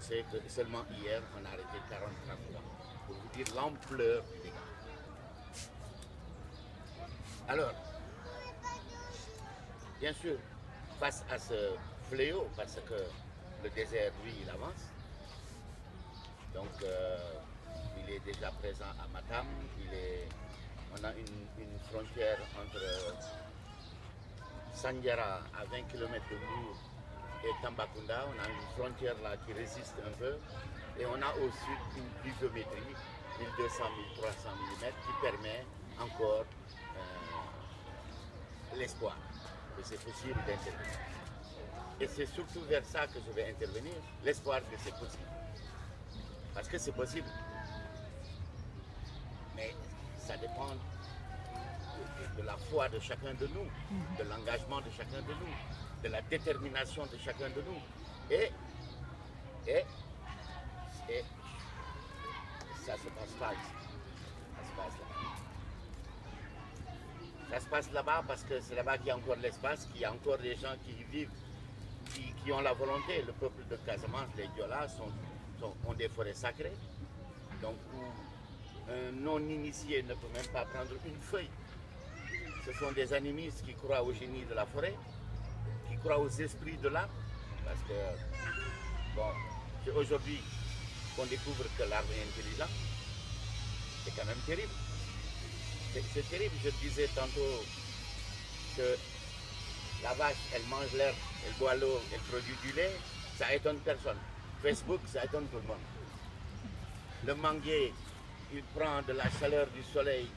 sait que seulement hier, on a arrêté 40 trafiquants. Pour vous dire l'ampleur des dégâts. Alors, bien sûr, face à ce fléau, parce que le désert, lui, il avance, donc il est déjà présent à Matam, on a une frontière entre Sandiara à 20 km de Mbour et Tambacounda, on a une frontière là qui résiste un peu, et on a au sud une pluviométrie, 1200-1300 mm, qui permet encore l'espoir que c'est possible d'intervenir. Et c'est surtout vers ça que je vais intervenir, l'espoir que c'est possible. Parce que c'est possible. Mais ça dépend de la foi de chacun de nous, de l'engagement de chacun de nous, de la détermination de chacun de nous. Et ça se passe pas ici. Ça se passe là-bas. Ça se passe là-bas parce que c'est là-bas qu'il y a encore l'espace, qu'il y a encore des gens qui y vivent, qui ont la volonté. Le peuple de Casamance, les Diolas, ont des forêts sacrées. Donc, où un non-initié ne peut même pas prendre une feuille. Ce sont des animistes qui croient au génie de la forêt, qui croient aux esprits de l'arbre. Parce que, bon, c'est aujourd'hui qu'on découvre que l'arbre est intelligent. C'est quand même terrible. C'est terrible. Je disais tantôt que la vache, elle mange l'herbe, elle boit l'eau, elle produit du lait. Ça étonne personne. Facebook, ça étonne tout le monde. Le manguier, il prend de la chaleur du soleil,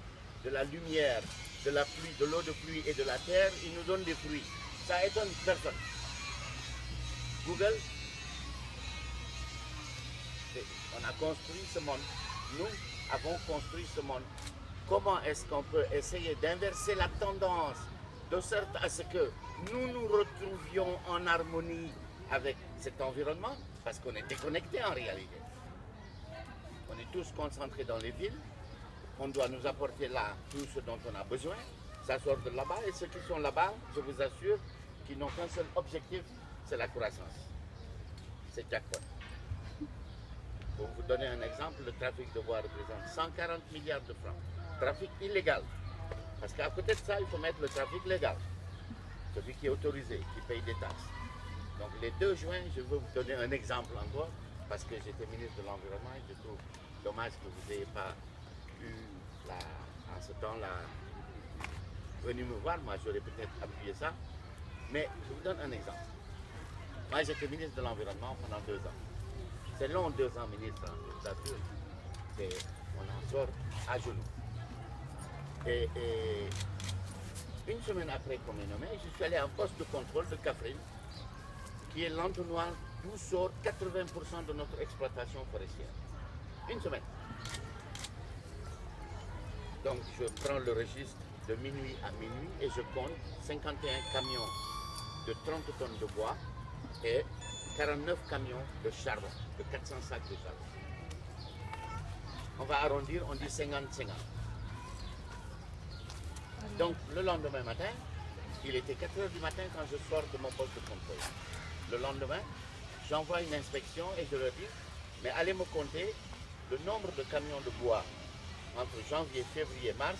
de la lumière, de la pluie, de l'eau de pluie et de la terre, il nous donne des fruits. Ça étonne personne. Google, on a construit ce monde. Nous avons construit ce monde. Comment est-ce qu'on peut essayer d'inverser la tendance de sorte à ce que nous nous retrouvions en harmonie avec cet environnement? Parce qu'on est déconnectés en réalité. On est tous concentrés dans les villes. On doit nous apporter là tout ce dont on a besoin. Ça sort de là-bas. Et ceux qui sont là-bas, je vous assure, qu'ils n'ont qu'un seul objectif, c'est la croissance. C'est jackpot. Pour vous donner un exemple, le trafic de bois représente 140 milliards de francs. Trafic illégal. Parce qu'à côté de ça, il faut mettre le trafic légal. Celui qui est autorisé, qui paye des taxes. Donc les 2 juin, je veux vous donner un exemple encore, parce que j'étais ministre de l'Environnement et je trouve dommage que vous n'ayez pas eu, en ce temps-là, venu me voir. Moi, j'aurais peut-être appuyé ça. Mais je vous donne un exemple. Moi, j'étais ministre de l'Environnement pendant 2 ans. C'est long, 2 ans ministre, hein, je vous assure. On en sort à genoux. Et une semaine après qu'on m'ait nommé, je suis allé en poste de contrôle de Kaffrine, qui est l'entonnoir d'où sort 80% de notre exploitation forestière. Une semaine. Donc je prends le registre de minuit à minuit et je compte 51 camions de 30 tonnes de bois et 49 camions de charbon, de 400 sacs de charbon. On va arrondir, on dit 50-50. Donc le lendemain matin, il était 4 h du matin quand je sors de mon poste de contrôle. Le lendemain, j'envoie une inspection et je leur dis, mais allez me compter le nombre de camions de bois entre janvier, février, mars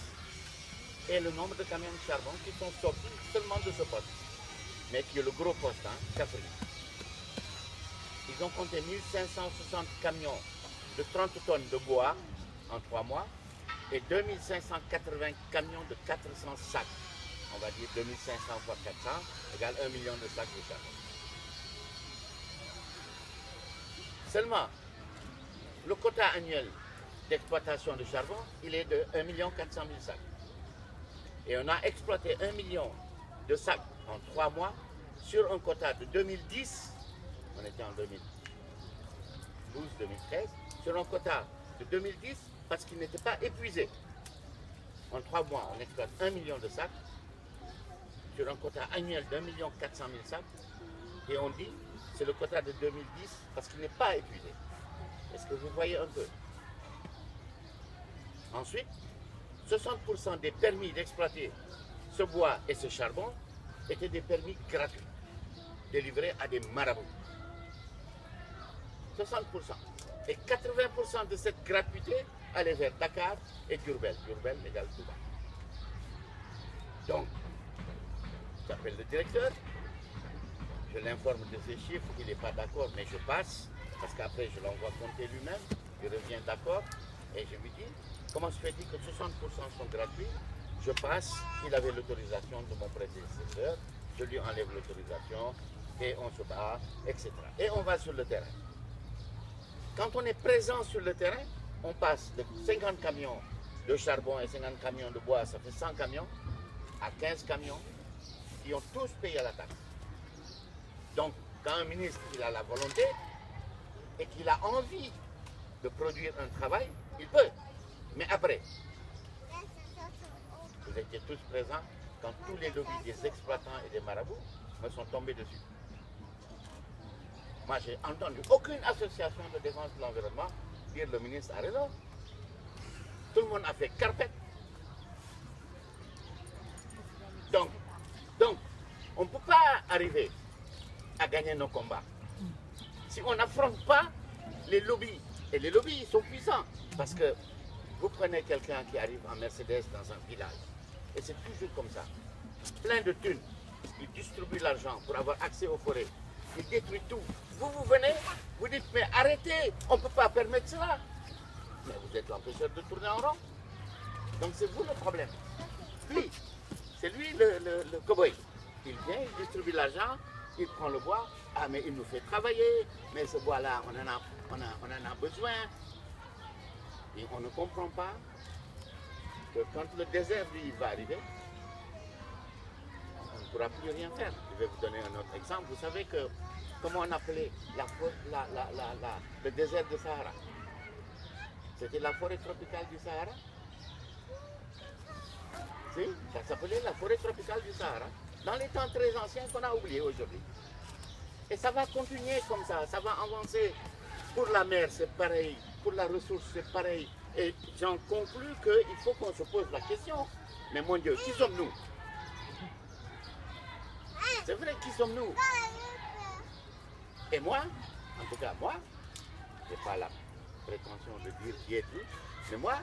et le nombre de camions de charbon qui sont sortis seulement de ce poste, mais qui est le gros poste, hein, Kaffrine. Ils ont compté 1560 camions de 30 tonnes de bois en 3 mois et 2580 camions de 400 sacs. On va dire 2500 fois 400 égale 1 million de sacs de charbon. Seulement, le quota annuel d'exploitation de charbon, il est de 1 400 000 sacs. Et on a exploité 1 million de sacs en 3 mois sur un quota de 2010, on était en 2012-2013, sur un quota de 2010 parce qu'il n'était pas épuisé. En 3 mois, on exploite 1 million de sacs sur un quota annuel d'1 400 000 sacs et on dit c'est le quota de 2010 parce qu'il n'est pas épuisé. Est-ce que vous voyez un peu? Ensuite, 60% des permis d'exploiter ce bois et ce charbon étaient des permis gratuits, délivrés à des marabouts. 60%. Et 80% de cette gratuité allait vers Dakar et Diourbel. Diourbel égale Touba. Donc, j'appelle le directeur, je l'informe de ces chiffres, il n'est pas d'accord, mais je passe, parce qu'après je l'envoie compter lui-même, il revient d'accord, et je lui dis, comment se fait-il que 60% sont gratuits? Je passe, il avait l'autorisation de mon prédécesseur, je lui enlève l'autorisation, et on se bat, etc. Et on va sur le terrain. Quand on est présent sur le terrain, on passe de 50 camions de charbon et 50 camions de bois, ça fait 100 camions, à 15 camions, qui ont tous payé la taxe. Donc, quand un ministre il a la volonté et qu'il a envie de produire un travail, il peut. Mais après, vous étiez tous présents quand tous les lobbies des exploitants et des marabouts me sont tombés dessus. Moi, j'ai entendu aucune association de défense de l'environnement dire le ministre a raison. Tout le monde a fait carpette. Donc, on ne peut pas arriver à gagner nos combats si on n'affronte pas les lobbies. Et les lobbies, ils sont puissants. Parce que vous prenez quelqu'un qui arrive en Mercedes dans un village, et c'est toujours comme ça. Plein de thunes. Il distribue l'argent pour avoir accès aux forêts. Il détruit tout. Vous venez, vous dites, mais arrêtez, on ne peut pas permettre cela. Mais vous êtes l'empêcheur de tourner en rond. Donc c'est vous le problème. Lui, c'est lui le cow-boy. Il vient, il distribue l'argent, il prend le bois. Ah, mais il nous fait travailler, mais ce bois-là, on en a besoin. Et on ne comprend pas que quand le désert, lui, va arriver, on ne pourra plus rien faire. Je vais vous donner un autre exemple. Vous savez que, comment on appelait le désert du Sahara? C'était la forêt tropicale du Sahara. Si, ça s'appelait la forêt tropicale du Sahara. Dans les temps très anciens qu'on a oubliés aujourd'hui. Et ça va continuer comme ça va avancer. Pour la mer, c'est pareil. Pour la ressource, c'est pareil. Et j'en conclus qu'il faut qu'on se pose la question. Mais mon Dieu, qui sommes-nous? C'est vrai, qui sommes-nous? Et moi, en tout cas moi, je n'ai pas la prétention de dire qui êtes-vous, mais moi,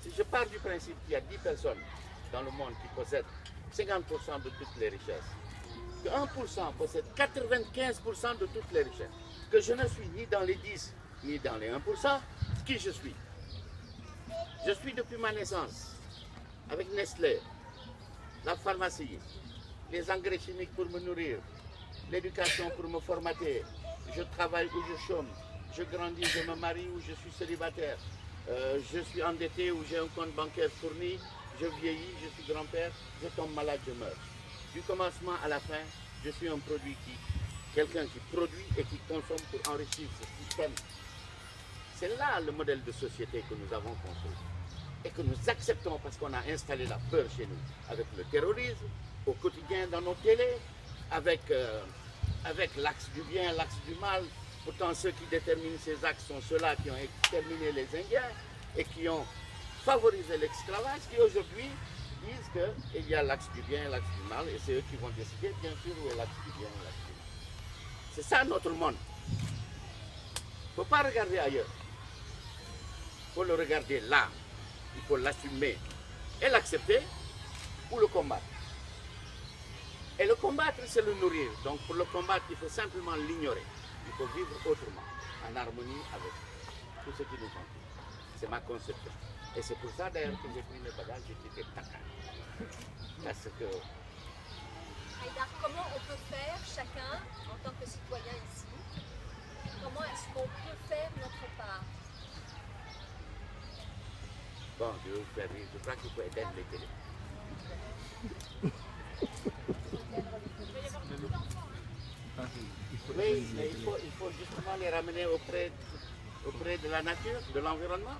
si je pars du principe qu'il y a 10 personnes dans le monde qui possèdent 50% de toutes les richesses, que 1% possède 95% de toutes les richesses, que je ne suis ni dans les 10 ni dans les 1%, qui je suis? Je suis depuis ma naissance avec Nestlé, la pharmacie, les engrais chimiques pour me nourrir, l'éducation pour me formater, je travaille ou je chôme, je grandis, je me marie ou je suis célibataire, je suis endetté ou j'ai un compte bancaire fourni, je vieillis, je suis grand-père, je tombe malade, je meurs. Du commencement à la fin, je suis un produit quelqu'un qui produit et qui consomme pour enrichir ce système. C'est là le modèle de société que nous avons construit et que nous acceptons parce qu'on a installé la peur chez nous, avec le terrorisme, au quotidien dans nos télés, avec l'axe du bien, l'axe du mal. Pourtant, ceux qui déterminent ces axes sont ceux-là qui ont exterminé les Indiens et qui ont favorisé l'esclavage, qui aujourd'hui disent qu'il y a l'axe du bien et l'axe du mal, et c'est eux qui vont décider, bien sûr, où est l'axe du bien et l'axe du mal. C'est ça notre monde. Il ne faut pas regarder ailleurs. Il faut le regarder là. Il faut l'assumer et l'accepter ou le combattre. Et le combattre, c'est le nourrir. Donc pour le combattre, il faut simplement l'ignorer. Il faut vivre autrement, en harmonie avec tout ce qui nous entoure. C'est ma conception. Et c'est pour ça d'ailleurs que j'ai pris mes bagages, j'ai quitté Dakar. Parce que... Haïdar, comment on peut faire chacun, en tant que citoyen ici, comment est-ce qu'on peut faire notre part? Bon, je vais vous faire rire. Je crois qu'il faut éteindre les télés. Oui, mais il faut justement les ramener auprès de la nature, de l'environnement.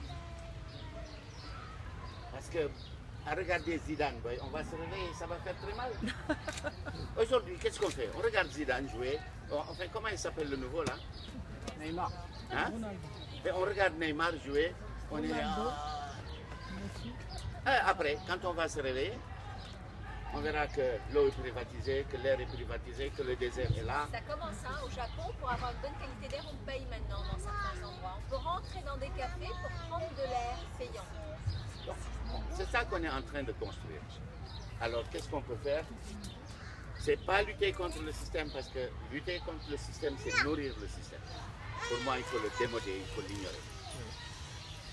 Parce que, à regarder Zidane, on va se réveiller, ça va faire très mal. Aujourd'hui, qu'est-ce qu'on fait? On regarde Zidane jouer. Enfin, comment il s'appelle le nouveau là? Neymar. Hein? Et on regarde Neymar jouer. On est... Après, quand on va se réveiller, on verra que l'eau est privatisée, que l'air est privatisé, que le désert est là. Ça commence, hein, au Japon, pour avoir une bonne qualité d'air, on paye maintenant dans certains qu'on est en train de construire. Alors, qu'est-ce qu'on peut faire? C'est pas lutter contre le système, parce que lutter contre le système, c'est nourrir le système. Pour moi, il faut le démoder, il faut l'ignorer.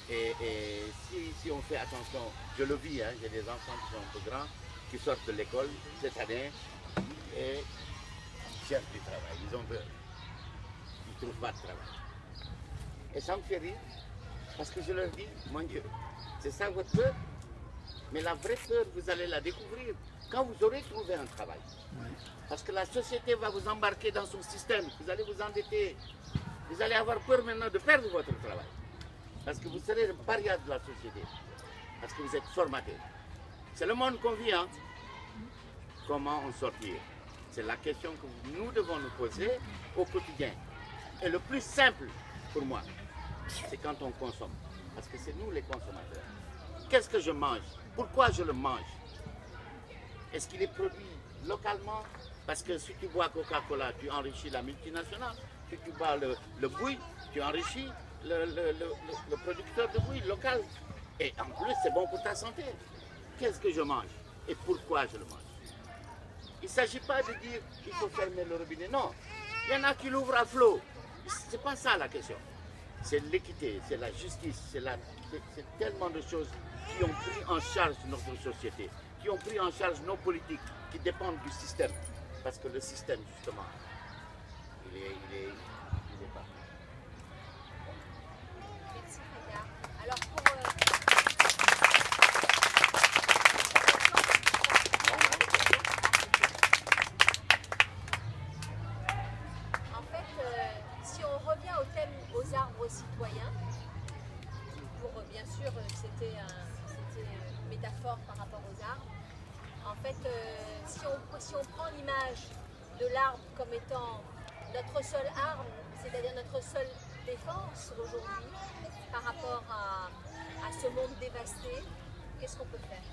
Et si on fait attention, je le vis, hein, j'ai des enfants qui sont un peu grands, qui sortent de l'école cette année et ils cherchent du travail, ils ont peur. Ils ne trouvent pas de travail. Et ça me fait rire, parce que je leur dis, mon Dieu, c'est ça votre peur? Mais la vraie peur, vous allez la découvrir quand vous aurez trouvé un travail. Parce que la société va vous embarquer dans son système, vous allez vous endetter, vous allez avoir peur maintenant de perdre votre travail. Parce que vous serez le paria de la société, parce que vous êtes formaté. C'est le monde qu'on vit, hein? Comment en sortir? C'est la question que nous devons nous poser au quotidien. Et le plus simple pour moi, c'est quand on consomme. Parce que c'est nous les consommateurs. Qu'est-ce que je mange? Pourquoi je le mange? Est-ce qu'il est produit localement? Parce que si tu bois Coca-Cola, tu enrichis la multinationale. Si tu bois le bouille, tu enrichis le producteur de bouille local. Et en plus, c'est bon pour ta santé. Qu'est-ce que je mange? Et pourquoi je le mange? Il ne s'agit pas de dire qu'il faut fermer le robinet. Non, il y en a qui l'ouvrent à flot. Ce n'est pas ça la question. C'est l'équité, c'est la justice, c'est tellement de choses qui ont pris en charge notre société, qui ont pris en charge nos politiques, qui dépendent du système. Parce que le système, justement, il est pas. Merci Haïdar. Alors en fait, si on revient au thème aux arbres citoyens, pour bien sûr c'était une métaphore par rapport aux arbres. En fait, si on prend l'image de l'arbre comme étant notre seule arme, c'est-à-dire notre seule défense aujourd'hui par rapport à ce monde dévasté, qu'est-ce qu'on peut faire?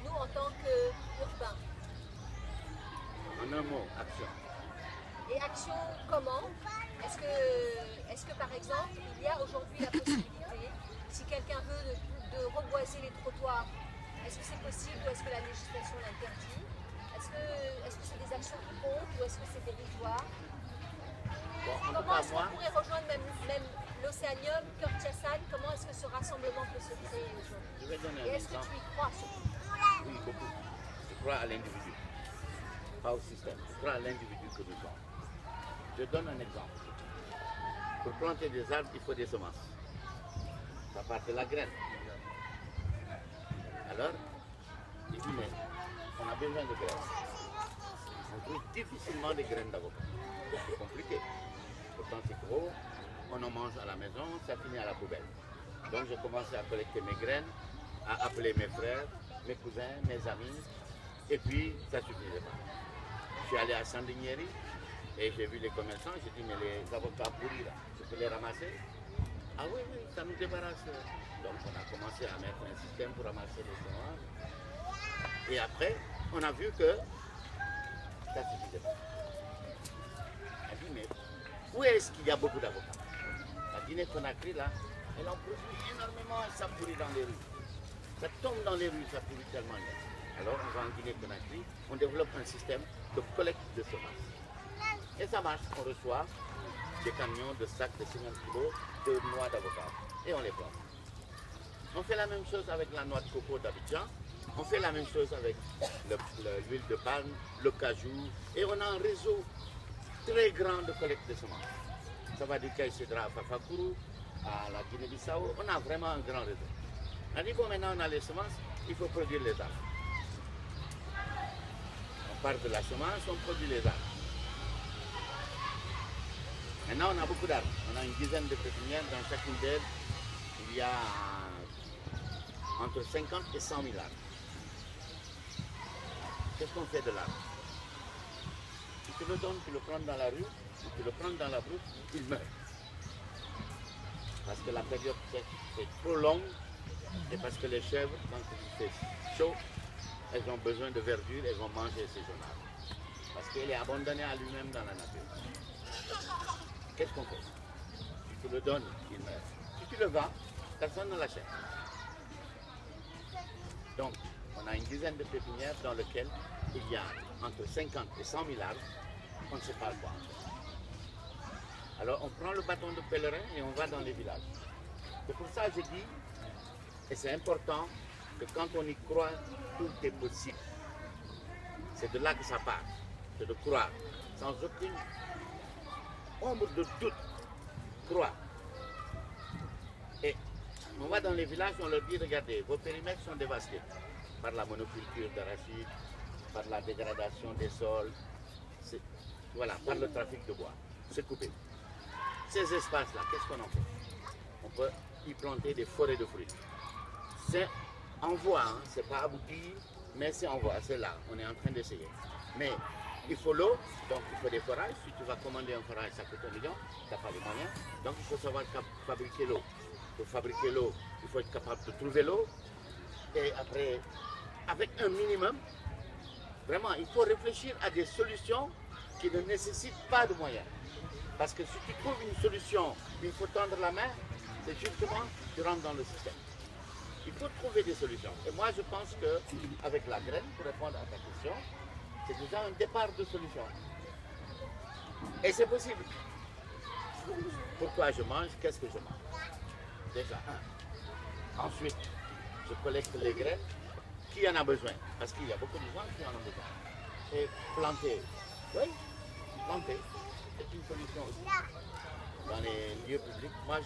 Nous, en tant qu'urbains. En un mot, action. Et action comment? Est-ce que par exemple, il y a aujourd'hui la possibilité, si quelqu'un veut de reboiser les trottoirs, est-ce que c'est possible ou est-ce que la législation l'interdit? Est-ce que c'est des actions qui comptent ou est-ce que c'est dérisoire? Bon, Comment est-ce qu'on pourrait rejoindre même l'Océanium, Kurt Chassan? Comment est-ce que ce rassemblement peut se créer aujourd'hui? Je vais donner Et un est-ce que exemple. tu y crois surtout? Oui, beaucoup. Je crois à l'individu, pas au système. Je crois à l'individu que nous sommes. Je donne un exemple. Pour planter des arbres, il faut des semences. Ça part de la graine. Alors, il dit, mais on a besoin de graines. On trouve difficilement des graines d'avocat. C'est compliqué. Pourtant, c'est gros. On en mange à la maison, ça finit à la poubelle. Donc, j'ai commencé à collecter mes graines, à appeler mes frères, mes cousins, mes amis. Et puis, ça ne suffisait pas. Je suis allé à Sandinieri et j'ai vu les commerçants. J'ai dit, mais les avocats pourris, là, je peux les ramasser? Ah oui, oui, ça nous débarrasse. Donc, on a commencé à mettre un système pour ramasser les semences. Et après, on a vu que ça ne suffisait pas. On a dit, mais où est-ce qu'il y a beaucoup d'avocats? La Guinée-Conakry, là, elle en produit énormément et ça pourrit dans les rues. Ça tombe dans les rues, ça pourrit tellement bien. Alors, on va en Guinée-Conakry, on développe un système de collecte de semences. Et ça marche, on reçoit des camions de sacs de 50 kg de noix d'avocat et on les plante. On fait la même chose avec la noix de coco d'Abidjan, on fait la même chose avec l'huile de palme, le cajou, et on a un réseau très grand de collecte de semences. Ça va du Caïcédra à Fafakourou, à la Guinée-Bissau, on a vraiment un grand réseau. On a dit, bon, maintenant on a les semences, il faut produire les arbres. On part de la semence, on produit les arbres. Maintenant, on a beaucoup d'arbres. On a une dizaine de pépinières. Dans chacune d'elles, il y a entre 50 et 100 000 arbres. Qu'est-ce qu'on fait de l'arbre? Si tu le donnes, tu le prends dans la rue, si tu le prends dans la brousse, il meurt. Parce que la période sèche est trop longue et parce que les chèvres, quand il fait chaud, elles ont besoin de verdure, elles vont manger ces jeunes arbres. Parce qu'il est abandonné à lui-même dans la nature. Qu'est-ce qu'on fait? Si tu le donnes, il meurt. Si tu le vends, personne ne l'achète. Donc, on a une dizaine de pépinières dans lesquelles il y a entre 50 et 100 000 arbres. On ne sait pas quoi. Alors, on prend le bâton de pèlerin et on va dans les villages. C'est pour ça que je dis, et c'est important, que quand on y croit, tout est possible. C'est de là que ça part. C'est de croire, sans aucune ombre de doute. Croire. Et on va dans les villages, on leur dit, regardez, vos périmètres sont dévastés par la monoculture d'arachide, par la dégradation des sols, voilà, par le trafic de bois. C'est coupé. Ces espaces-là, qu'est-ce qu'on en fait? On peut y planter des forêts de fruits. C'est en voie, hein, c'est pas abouti, mais c'est en voie, c'est là, on est en train d'essayer. Mais il faut l'eau, donc il faut des forages. Si tu vas commander un forage, ça coûte 1 million, tu n'as pas les moyens. Donc il faut savoir fabriquer l'eau. Pour fabriquer l'eau, il faut être capable de trouver l'eau. Et après, avec un minimum, vraiment, il faut réfléchir à des solutions qui ne nécessitent pas de moyens. Parce que si tu trouves une solution, il faut tendre la main, c'est justement, tu rentres dans le système. Il faut trouver des solutions. Et moi, je pense qu'avec la graine, pour répondre à ta question, c'est déjà un départ de solution. Et c'est possible. Pourquoi je mange? Qu'est-ce que je mange? Déjà, un. Ensuite, je collecte les graines. Qui en a besoin? Parce qu'il y a beaucoup de gens qui en ont besoin. Et planter. Oui, planter. C'est une solution aussi. Dans les lieux publics. Moi,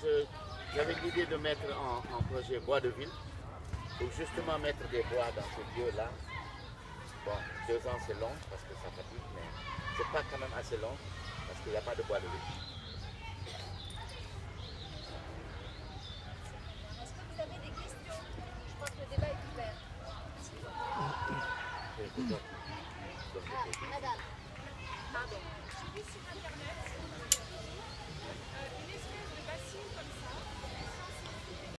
j'avais l'idée de mettre en projet bois de ville. Pour justement mettre des bois dans ces lieux-là. Bon, 2 ans c'est long parce que ça fatigue, mais c'est pas quand même assez long parce qu'il n'y a pas de bois de ville. Est-ce que vous avez des questions? Je pense que le débat est ouvert. Madame, Pardon. j'ai vu sur internet